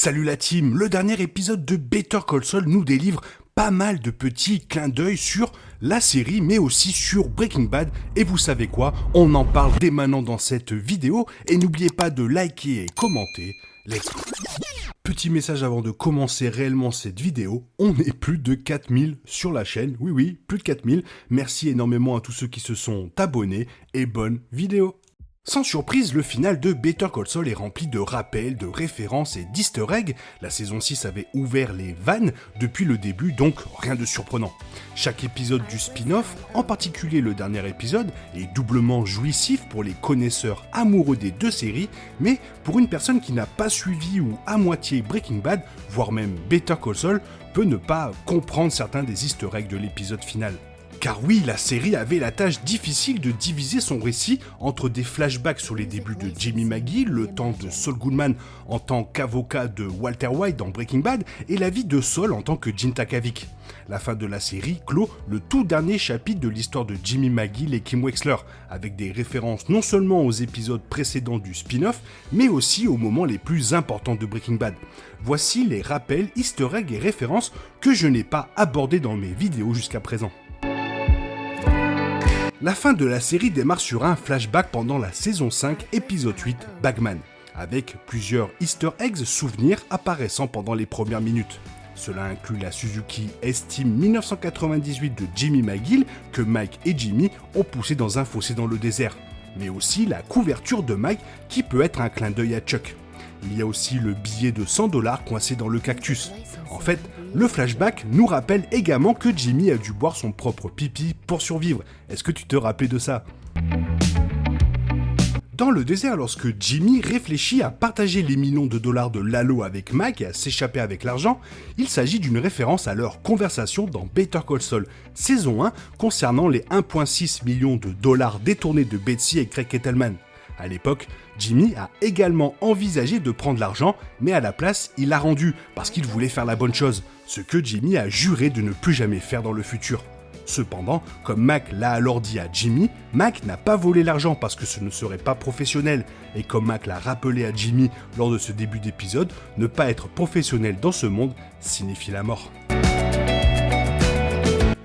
Salut la team, le dernier épisode de Better Call Saul nous délivre pas mal de petits clins d'œil sur la série mais aussi sur Breaking Bad et vous savez quoi, on en parle dès maintenant dans cette vidéo et n'oubliez pas de liker et commenter, let's go. Petit message avant de commencer réellement cette vidéo, on est plus de 4000 sur la chaîne, oui, plus de 4000, merci énormément à tous ceux qui se sont abonnés et bonne vidéo. Sans surprise, le final de Better Call Saul est rempli de rappels, de références et d'easter eggs. La saison 6 avait ouvert les vannes depuis le début, donc rien de surprenant. Chaque épisode du spin-off, en particulier le dernier épisode, est doublement jouissif pour les connaisseurs amoureux des deux séries, mais pour une personne qui n'a pas suivi ou à moitié Breaking Bad, voire même Better Call Saul, peut ne pas comprendre certains des easter eggs de l'épisode final. Car oui, la série avait la tâche difficile de diviser son récit entre des flashbacks sur les débuts de Jimmy Maggie, le temps de Saul Goodman en tant qu'avocat de Walter White dans Breaking Bad, et la vie de Saul en tant que Gene Takavik. La fin de la série clôt le tout dernier chapitre de l'histoire de Jimmy McGill et Kim Wexler, avec des références non seulement aux épisodes précédents du spin-off, mais aussi aux moments les plus importants de Breaking Bad. Voici les rappels, easter eggs et références que je n'ai pas abordés dans mes vidéos jusqu'à présent. La fin de la série démarre sur un flashback pendant la saison 5, épisode 8, Bagman, avec plusieurs easter eggs souvenirs apparaissant pendant les premières minutes. Cela inclut la Suzuki S-Team 1998 de Jimmy McGill que Mike et Jimmy ont poussé dans un fossé dans le désert, mais aussi la couverture de Mike qui peut être un clin d'œil à Chuck. Il y a aussi le billet de 100$ coincé dans le cactus. En fait, le flashback nous rappelle également que Jimmy a dû boire son propre pipi pour survivre. Est-ce que tu te rappelais de ça ? Dans le désert, lorsque Jimmy réfléchit à partager les millions de dollars de Lalo avec Mike et à s'échapper avec l'argent, il s'agit d'une référence à leur conversation dans Better Call Saul, saison 1, concernant les 1,6 millions de dollars détournés de Betsy et Craig Kettleman. À l'époque, Jimmy a également envisagé de prendre l'argent, mais à la place, il l'a rendu parce qu'il voulait faire la bonne chose, ce que Jimmy a juré de ne plus jamais faire dans le futur. Cependant, comme Mac l'a alors dit à Jimmy, Mac n'a pas volé l'argent parce que ce ne serait pas professionnel, et comme Mac l'a rappelé à Jimmy lors de ce début d'épisode, ne pas être professionnel dans ce monde signifie la mort.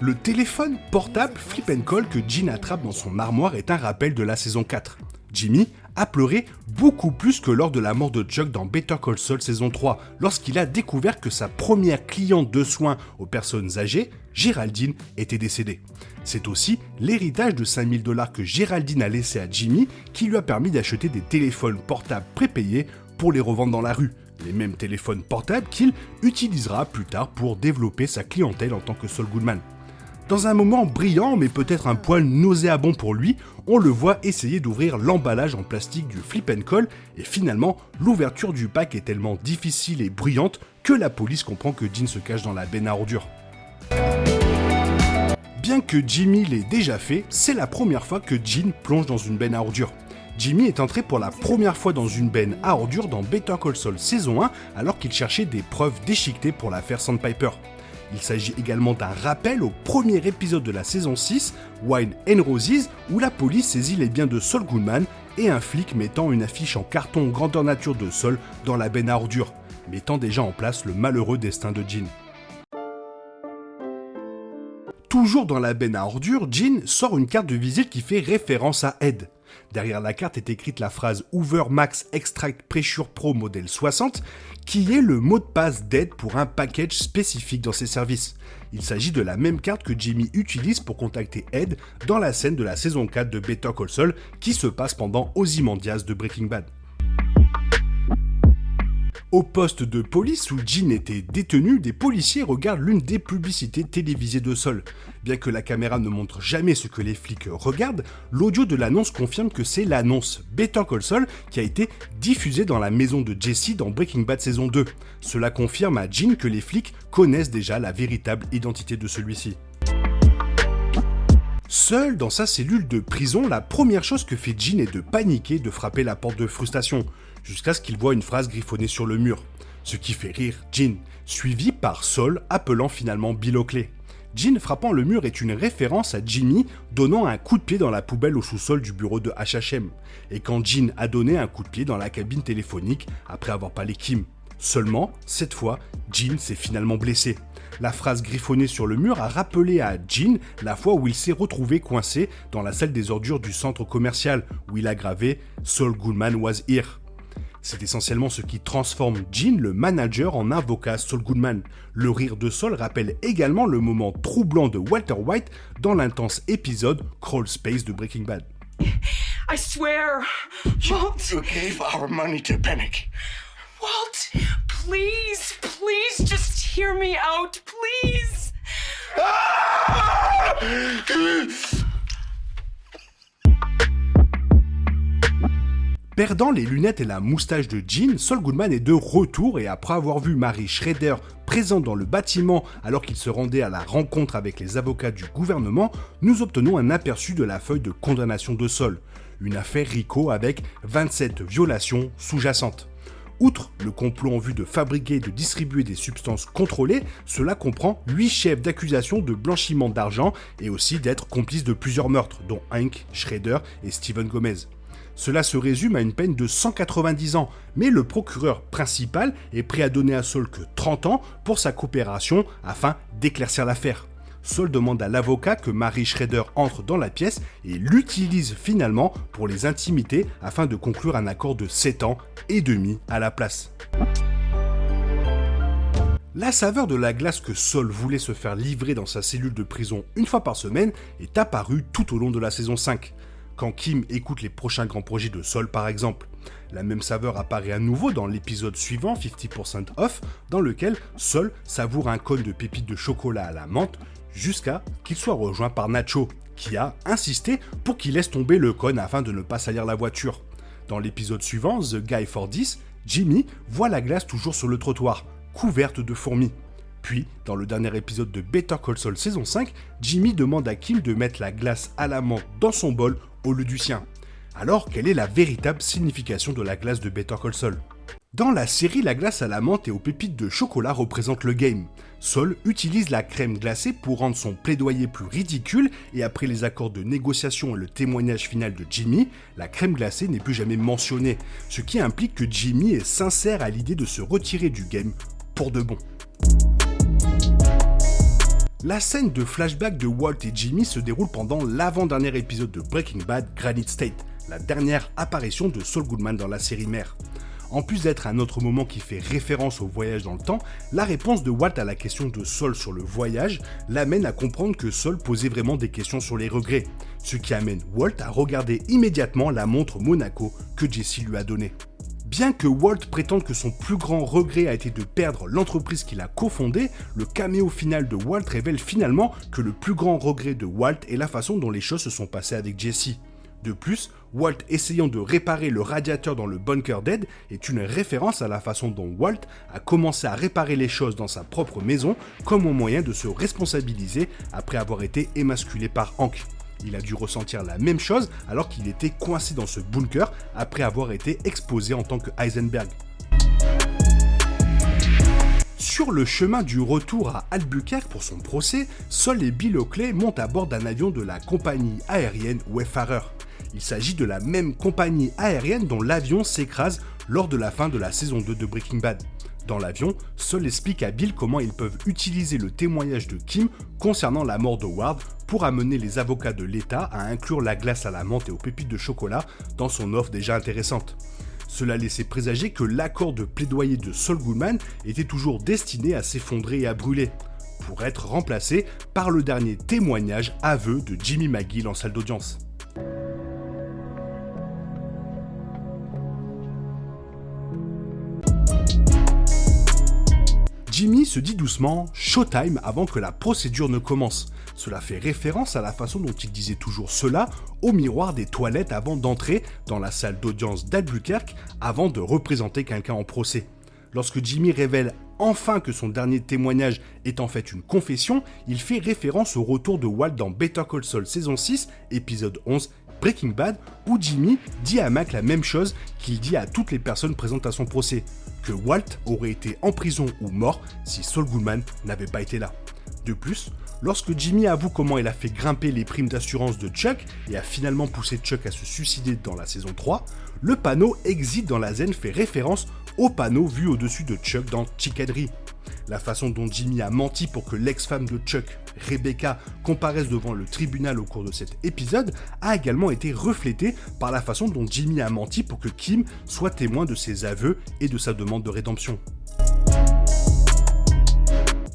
Le téléphone portable Flip and Call que Gene attrape dans son armoire est un rappel de la saison 4. Jimmy a pleuré beaucoup plus que lors de la mort de Chuck dans Better Call Saul saison 3, lorsqu'il a découvert que sa première cliente de soins aux personnes âgées, Géraldine, était décédée. C'est aussi l'héritage de 5000$ que Géraldine a laissé à Jimmy qui lui a permis d'acheter des téléphones portables prépayés pour les revendre dans la rue. Les mêmes téléphones portables qu'il utilisera plus tard pour développer sa clientèle en tant que Saul Goodman. Dans un moment brillant, mais peut-être un poil nauséabond pour lui, on le voit essayer d'ouvrir l'emballage en plastique du Flip and Call, et finalement, l'ouverture du pack est tellement difficile et bruyante que la police comprend que Gene se cache dans la benne à ordures. Bien que Jimmy l'ait déjà fait, c'est la première fois que Gene plonge dans une benne à ordures. Jimmy est entré pour la première fois dans une benne à ordures dans Better Call Saul saison 1, alors qu'il cherchait des preuves déchiquetées pour l'affaire Sandpiper. Il s'agit également d'un rappel au premier épisode de la saison 6, Wine and Roses, où la police saisit les biens de Saul Goodman et un flic mettant une affiche en carton grandeur nature de Saul dans la benne à ordures, mettant déjà en place le malheureux destin de Gene. Toujours dans la benne à ordures, Gene sort une carte de visite qui fait référence à Ed. Derrière la carte est écrite la phrase Hoover Max Extract Pressure Pro modèle 60, qui est le mot de passe d'Ed pour un package spécifique dans ses services. Il s'agit de la même carte que Jimmy utilise pour contacter Ed dans la scène de la saison 4 de Better Call Saul qui se passe pendant Ozymandias de Breaking Bad. Au poste de police où Gene était détenu, des policiers regardent l'une des publicités télévisées de Saul. Bien que la caméra ne montre jamais ce que les flics regardent, l'audio de l'annonce confirme que c'est l'annonce Better Call Saul qui a été diffusée dans la maison de Jesse dans Breaking Bad saison 2. Cela confirme à Gene que les flics connaissent déjà la véritable identité de celui-ci. Seul dans sa cellule de prison, la première chose que fait Gene est de paniquer et de frapper la porte de frustration, jusqu'à ce qu'il voit une phrase griffonnée sur le mur. Ce qui fait rire Gene, suivi par Saul appelant finalement Bill Oakley. Gene frappant le mur est une référence à Jimmy donnant un coup de pied dans la poubelle au sous-sol du bureau de HHM, et quand Gene a donné un coup de pied dans la cabine téléphonique après avoir parlé Kim. Seulement, cette fois, Gene s'est finalement blessé. La phrase griffonnée sur le mur a rappelé à Gene la fois où il s'est retrouvé coincé dans la salle des ordures du centre commercial, où il a gravé « Saul Goodman was here ». C'est essentiellement ce qui transforme Gene, le manager, en avocat Saul Goodman. Le rire de Saul rappelle également le moment troublant de Walter White dans l'intense épisode Crawl Space de Breaking Bad. I swear, Walt. You gave our money to Panic. Walt, please, just hear me out, please. Perdant les lunettes et la moustache de Gene, Saul Goodman est de retour et après avoir vu Mary Schrader présente dans le bâtiment alors qu'il se rendait à la rencontre avec les avocats du gouvernement, nous obtenons un aperçu de la feuille de condamnation de Saul. Une affaire RICO avec 27 violations sous-jacentes. Outre le complot en vue de fabriquer et de distribuer des substances contrôlées, cela comprend 8 chefs d'accusation de blanchiment d'argent et aussi d'être complice de plusieurs meurtres, dont Hank Schrader et Steven Gomez. Cela se résume à une peine de 190 ans, mais le procureur principal est prêt à donner à Saul que 30 ans pour sa coopération afin d'éclaircir l'affaire. Saul demande à l'avocat que Mary Schrader entre dans la pièce et l'utilise finalement pour les intimider afin de conclure un accord de 7 ans et demi à la place. La saveur de la glace que Saul voulait se faire livrer dans sa cellule de prison une fois par semaine est apparue tout au long de la saison 5. Quand Kim écoute les prochains grands projets de Saul par exemple. La même saveur apparaît à nouveau dans l'épisode suivant, 50% Off, dans lequel Saul savoure un cône de pépites de chocolat à la menthe jusqu'à qu'il soit rejoint par Nacho, qui a insisté pour qu'il laisse tomber le cône afin de ne pas salir la voiture. Dans l'épisode suivant, The Guy for This, Jimmy voit la glace toujours sur le trottoir, couverte de fourmis. Puis, dans le dernier épisode de Better Call Saul saison 5, Jimmy demande à Kim de mettre la glace à la menthe dans son bol au lieu du sien. Alors, quelle est la véritable signification de la glace de Better Call Saul ? Dans la série, la glace à la menthe et aux pépites de chocolat représente le game. Saul utilise la crème glacée pour rendre son plaidoyer plus ridicule et après les accords de négociation et le témoignage final de Jimmy, la crème glacée n'est plus jamais mentionnée, ce qui implique que Jimmy est sincère à l'idée de se retirer du game pour de bon. La scène de flashback de Walt et Jimmy se déroule pendant l'avant-dernier épisode de Breaking Bad, Granite State, la dernière apparition de Saul Goodman dans la série mère. En plus d'être un autre moment qui fait référence au voyage dans le temps, la réponse de Walt à la question de Saul sur le voyage l'amène à comprendre que Saul posait vraiment des questions sur les regrets, ce qui amène Walt à regarder immédiatement la montre Monaco que Jesse lui a donnée. Bien que Walt prétende que son plus grand regret a été de perdre l'entreprise qu'il a cofondée, le caméo final de Walt révèle finalement que le plus grand regret de Walt est la façon dont les choses se sont passées avec Jesse. De plus, Walt essayant de réparer le radiateur dans le bunker d'Ed est une référence à la façon dont Walt a commencé à réparer les choses dans sa propre maison comme un moyen de se responsabiliser après avoir été émasculé par Hank. Il a dû ressentir la même chose alors qu'il était coincé dans ce bunker après avoir été exposé en tant que Heisenberg. Sur le chemin du retour à Albuquerque pour son procès, Saul et Bill Oakley montent à bord d'un avion de la compagnie aérienne Wayfarer. Il s'agit de la même compagnie aérienne dont l'avion s'écrase lors de la fin de la saison 2 de Breaking Bad. Dans l'avion, Saul explique à Bill comment ils peuvent utiliser le témoignage de Kim concernant la mort de Ward pour amener les avocats de l'État à inclure la glace à la menthe et aux pépites de chocolat dans son offre déjà intéressante. Cela laissait présager que l'accord de plaidoyer de Saul Goodman était toujours destiné à s'effondrer et à brûler, pour être remplacé par le dernier témoignage aveu de Jimmy McGill en salle d'audience. Jimmy se dit doucement « Showtime » avant que la procédure ne commence. Cela fait référence à la façon dont il disait toujours cela au miroir des toilettes avant d'entrer dans la salle d'audience d'Albuquerque avant de représenter quelqu'un en procès. Lorsque Jimmy révèle enfin que son dernier témoignage est en fait une confession, il fait référence au retour de Walt dans Better Call Saul saison 6, épisode 11, Breaking Bad, où Jimmy dit à Mac la même chose qu'il dit à toutes les personnes présentes à son procès, que Walt aurait été en prison ou mort si Saul Goodman n'avait pas été là. De plus, lorsque Jimmy avoue comment il a fait grimper les primes d'assurance de Chuck et a finalement poussé Chuck à se suicider dans la saison 3, le panneau Exit dans la Zen fait référence au panneau vu au-dessus de Chuck dans Chicanery. La façon dont Jimmy a menti pour que l'ex-femme de Chuck, Rebecca, comparaisse devant le tribunal au cours de cet épisode a également été reflétée par la façon dont Jimmy a menti pour que Kim soit témoin de ses aveux et de sa demande de rédemption.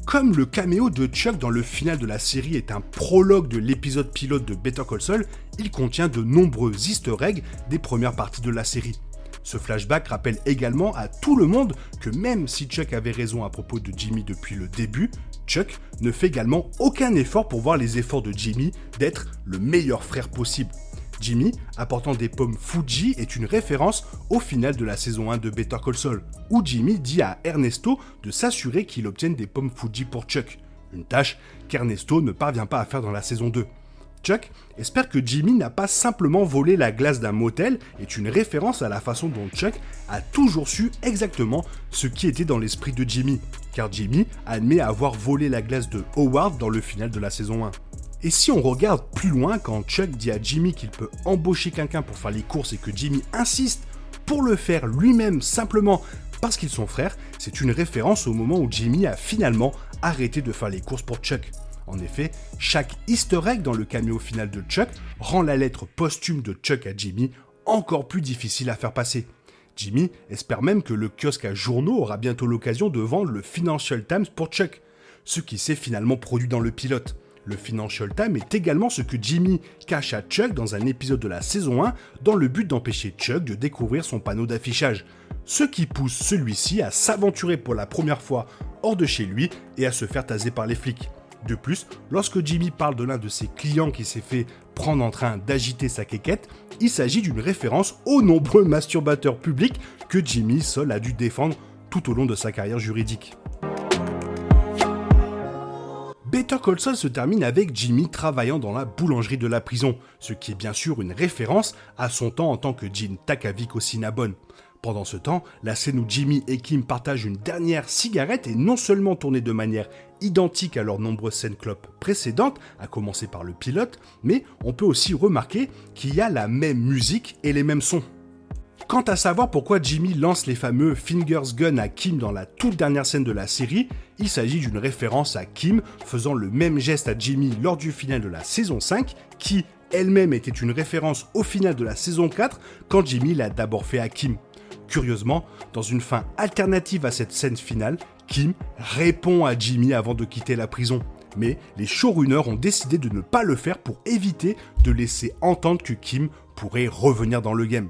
Comme le caméo de Chuck dans le final de la série est un prologue de l'épisode pilote de Better Call Saul, il contient de nombreux easter eggs des premières parties de la série. Ce flashback rappelle également à tout le monde que même si Chuck avait raison à propos de Jimmy depuis le début, Chuck ne fait également aucun effort pour voir les efforts de Jimmy d'être le meilleur frère possible. Jimmy, apportant des pommes Fuji, est une référence au final de la saison 1 de Better Call Saul, où Jimmy dit à Ernesto de s'assurer qu'il obtienne des pommes Fuji pour Chuck, une tâche qu'Ernesto ne parvient pas à faire dans la saison 2. Chuck espère que Jimmy n'a pas simplement volé la glace d'un motel est une référence à la façon dont Chuck a toujours su exactement ce qui était dans l'esprit de Jimmy, car Jimmy admet avoir volé la glace de Howard dans le final de la saison 1. Et si on regarde plus loin, quand Chuck dit à Jimmy qu'il peut embaucher quelqu'un pour faire les courses et que Jimmy insiste pour le faire lui-même simplement parce qu'ils sont frères, c'est une référence au moment où Jimmy a finalement arrêté de faire les courses pour Chuck. En effet, chaque easter egg dans le caméo final de Chuck rend la lettre posthume de Chuck à Jimmy encore plus difficile à faire passer. Jimmy espère même que le kiosque à journaux aura bientôt l'occasion de vendre le Financial Times pour Chuck, ce qui s'est finalement produit dans le pilote. Le Financial Times est également ce que Jimmy cache à Chuck dans un épisode de la saison 1 dans le but d'empêcher Chuck de découvrir son panneau d'affichage, ce qui pousse celui-ci à s'aventurer pour la première fois hors de chez lui et à se faire taser par les flics. De plus, lorsque Jimmy parle de l'un de ses clients qui s'est fait prendre en train d'agiter sa quéquette, il s'agit d'une référence aux nombreux masturbateurs publics que Jimmy seul a dû défendre tout au long de sa carrière juridique. Better Call Saul se termine avec Jimmy travaillant dans la boulangerie de la prison, ce qui est bien sûr une référence à son temps en tant que Gene Takavik au Cinnabon. Pendant ce temps, la scène où Jimmy et Kim partagent une dernière cigarette est non seulement tournée de manière identique à leurs nombreuses scènes clopes précédentes, à commencer par le pilote, mais on peut aussi remarquer qu'il y a la même musique et les mêmes sons. Quant à savoir pourquoi Jimmy lance les fameux Fingers Gun à Kim dans la toute dernière scène de la série, il s'agit d'une référence à Kim faisant le même geste à Jimmy lors du final de la saison 5, qui elle-même était une référence au final de la saison 4 quand Jimmy l'a d'abord fait à Kim. Curieusement, dans une fin alternative à cette scène finale, Kim répond à Jimmy avant de quitter la prison. Mais les showrunners ont décidé de ne pas le faire pour éviter de laisser entendre que Kim pourrait revenir dans le game.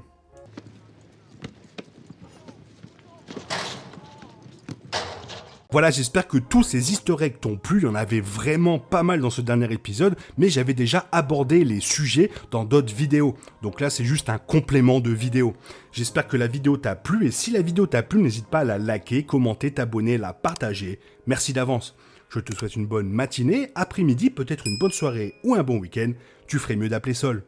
Voilà, j'espère que tous ces easter eggs t'ont plu, il y en avait vraiment pas mal dans ce dernier épisode, mais j'avais déjà abordé les sujets dans d'autres vidéos, donc là c'est juste un complément de vidéo. J'espère que la vidéo t'a plu, et si la vidéo t'a plu, n'hésite pas à la liker, commenter, t'abonner, la partager, merci d'avance. Je te souhaite une bonne matinée, après-midi, peut-être une bonne soirée ou un bon week-end, tu ferais mieux d'appeler Sol.